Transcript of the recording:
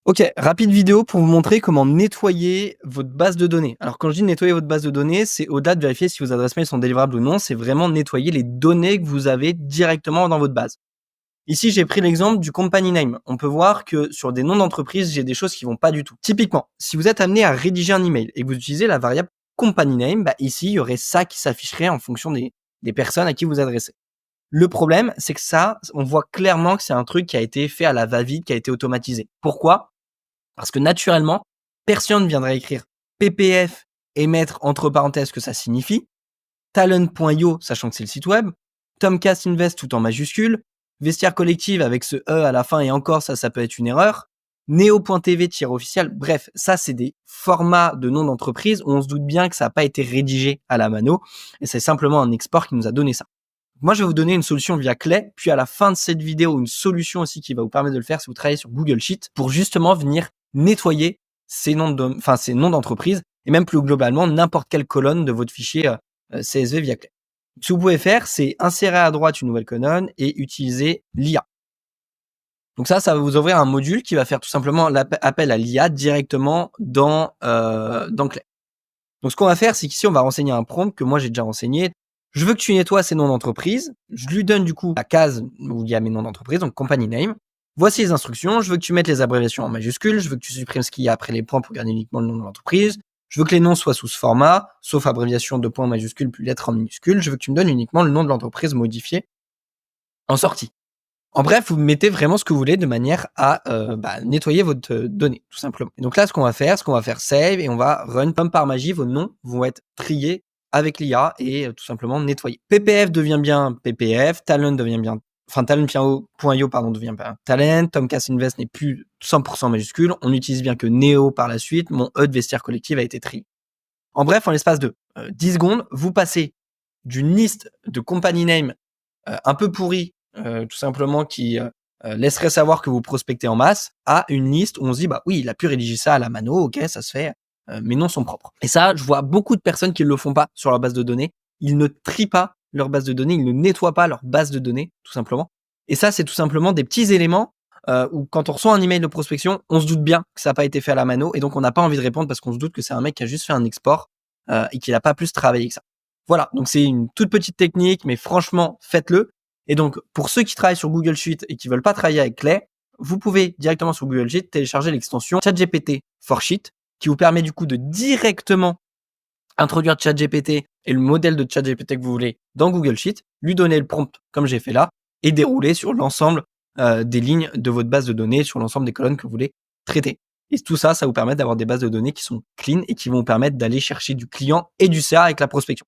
Ok, rapide vidéo pour vous montrer comment nettoyer votre base de données. Alors quand je dis nettoyer votre base de données, c'est au-delà de vérifier si vos adresses mail sont délivrables ou non, c'est vraiment nettoyer les données que vous avez directement dans votre base. Ici, j'ai pris l'exemple du company name. On peut voir que sur des noms d'entreprise, j'ai des choses qui vont pas du tout. Typiquement, si vous êtes amené à rédiger un email et que vous utilisez la variable company name, ici, il y aurait ça qui s'afficherait en fonction des personnes à qui vous adressez. Le problème, c'est que ça, on voit clairement que c'est un truc qui a été fait à la va-vite, qui a été automatisé. Pourquoi ? Parce que naturellement, personne ne viendrait écrire PPF et mettre entre parenthèses ce que ça signifie, talent.io, sachant que c'est le site web, Tomcast Invest tout en majuscule, Vestiaire Collective avec ce E à la fin et encore ça peut être une erreur, Neo.tv-officiel, bref, ça c'est des formats de nom d'entreprise où on se doute bien que ça n'a pas été rédigé à la mano et c'est simplement un export qui nous a donné ça. Moi, je vais vous donner une solution via Clay, puis à la fin de cette vidéo, une solution aussi qui va vous permettre de le faire si vous travaillez sur Google Sheet pour justement venir nettoyer ces noms d'entreprise et même plus globalement n'importe quelle colonne de votre fichier CSV via Clay. Ce que vous pouvez faire, c'est insérer à droite une nouvelle colonne et utiliser l'IA. Donc ça va vous ouvrir un module qui va faire tout simplement l'appel à l'IA directement dans Clay. Donc ce qu'on va faire, c'est qu'ici, on va renseigner un prompt que moi j'ai déjà renseigné. Je veux que tu nettoies ces noms d'entreprise. Je lui donne du coup la case où il y a mes noms d'entreprise, donc company name. Voici les instructions. Je veux que tu mettes les abréviations en majuscules. Je veux que tu supprimes ce qu'il y a après les points pour garder uniquement le nom de l'entreprise. Je veux que les noms soient sous ce format, sauf abréviation de points majuscules puis lettres en minuscules. Je veux que tu me donnes uniquement le nom de l'entreprise modifié en sortie. En bref, vous mettez vraiment ce que vous voulez de manière à nettoyer votre donnée, tout simplement. Et donc là, ce qu'on va faire save et on va run. Comme par magie, vos noms vont être triés avec l'IA et tout simplement nettoyés. PPF devient bien PPF, Talent devient bien, talent.io devient bien Talent, Tomcast Invest n'est plus 100% majuscule, on utilise bien que Neo par la suite, mon E de Vestiaire Collective a été trié. En bref, en l'espace de 10 secondes, vous passez d'une liste de company name un peu pourrie, tout simplement qui laisserait savoir que vous prospectez en masse, à une liste où on se dit oui, il a pu rédiger ça à la mano, ok, ça se fait, mes noms sont propres. Et ça, je vois beaucoup de personnes qui ne le font pas sur leur base de données. Ils ne trient pas leur base de données, ils ne nettoient pas leur base de données, tout simplement. Et ça, c'est tout simplement des petits éléments où quand on reçoit un email de prospection, on se doute bien que ça n'a pas été fait à la mano et donc on n'a pas envie de répondre parce qu'on se doute que c'est un mec qui a juste fait un export et qu'il n'a pas plus travaillé que ça. Voilà, donc c'est une toute petite technique, mais franchement, faites-le. Et donc, pour ceux qui travaillent sur Google Sheet et qui veulent pas travailler avec Clay, vous pouvez directement sur Google Sheet télécharger l'extension ChatGPT for Sheet qui vous permet du coup de directement introduire ChatGPT et le modèle de ChatGPT que vous voulez dans Google Sheet, lui donner le prompt comme j'ai fait là et dérouler sur l'ensemble des lignes de votre base de données, sur l'ensemble des colonnes que vous voulez traiter. Et tout ça, ça vous permet d'avoir des bases de données qui sont clean et qui vont vous permettre d'aller chercher du client et du CA avec la prospection.